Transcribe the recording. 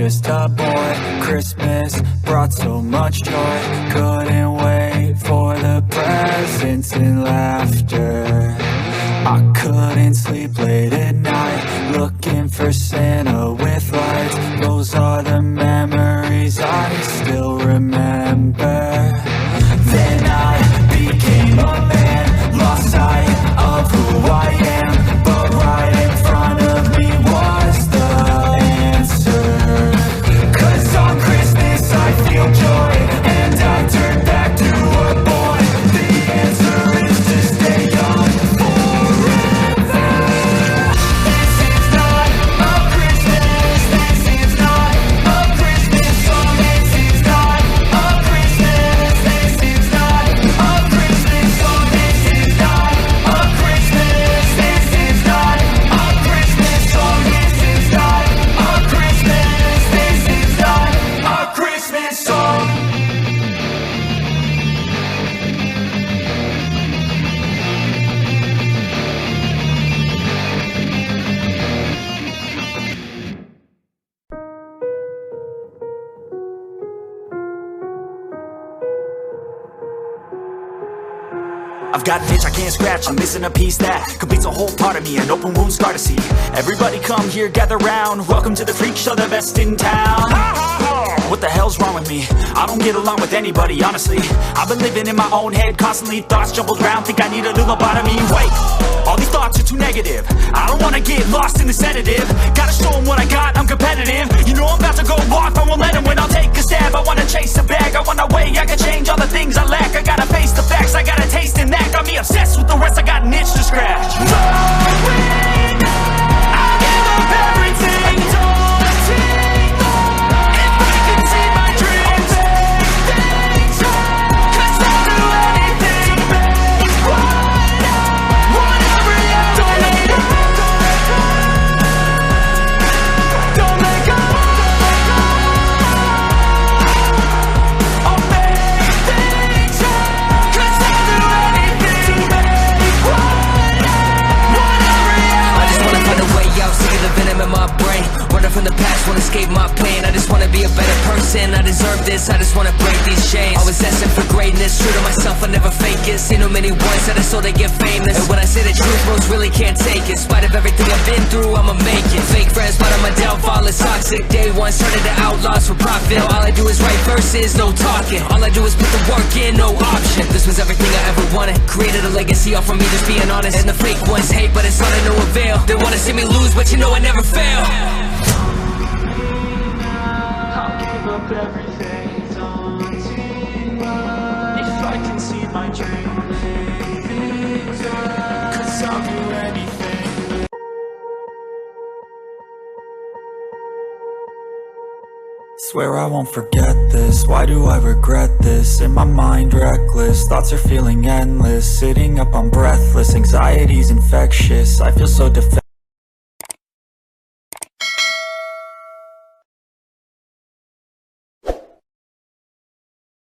just a boy. Christmas brought so much joy. Couldn't wait for the presents and laughter. I couldn't sleep late at night, looking for Santa with lights. Those are the memories I still remember. Then I became a man, lost sight of who I am, but right in front of me was the answer. 'Cause on Christmas I feel joy, and I turn back to a boy. The answer is to stay young forever. This is not a Christmas, this is not a Christmas song. This is not a Christmas, this is not a Christmas song. This is not a Christmas, this is not a Christmas song. This is not a Christmas, this is not a Christmas song. I've got an itch I can't scratch, I'm missing a piece that completes a whole part of me, an open wound scar to see. Everybody come here, gather round, welcome to the freak show, the best in town. What the hell's wrong with me? I don't get along with anybody, honestly. I've been living in my own head, constantly thoughts jumbled round, think I need a new lobotomy. Wait, all these thoughts are too negative, I don't wanna get lost in the sedative. Gotta show them what I got, I'm competitive. You know I'm about to go off, I won't let them win, I'll take a stab. I wanna chase a bag, I wanna weigh, I can change all the things I lack. I gotta face the facts, I got a taste in that. Got me obsessed with the rest, I got an itch to scratch. Going, I give up everything, daunting. If I can see my dreams, things, 'cause I'll do anything, make whatever you don't let go, don't let go. I'll make things, 'cause I'll do anything, make whatever you. I just wanna find a way out, sick of the venom in my brain. Running from the past, wanna escape my pain. I just wanna be a better person, I deserve this. I just wanna break these chains. Always asking for greatness, true to myself, I never fake it. Seen too many ones that are so they get famous. And when I say the truth, most really can't take it. In spite of everything I've been through, I'ma make it. Fake friends, part of my downfall is toxic. Day one, started to outlaws for profit. All I do is write verses, no talking. All I do is put the work in, no option. This was everything I ever wanted. Created a legacy all from me just being honest. And the fake ones hate, but it's all to no avail. They wanna see me lose, but you know I never fail. I'll give up everything, daunting. If I can see my dream, things, 'cause I'll do anything. Swear I won't forget this, why do I regret this? In my mind reckless, thoughts are feeling endless. Sitting up, I'm breathless, anxiety's infectious, I feel so defenseless.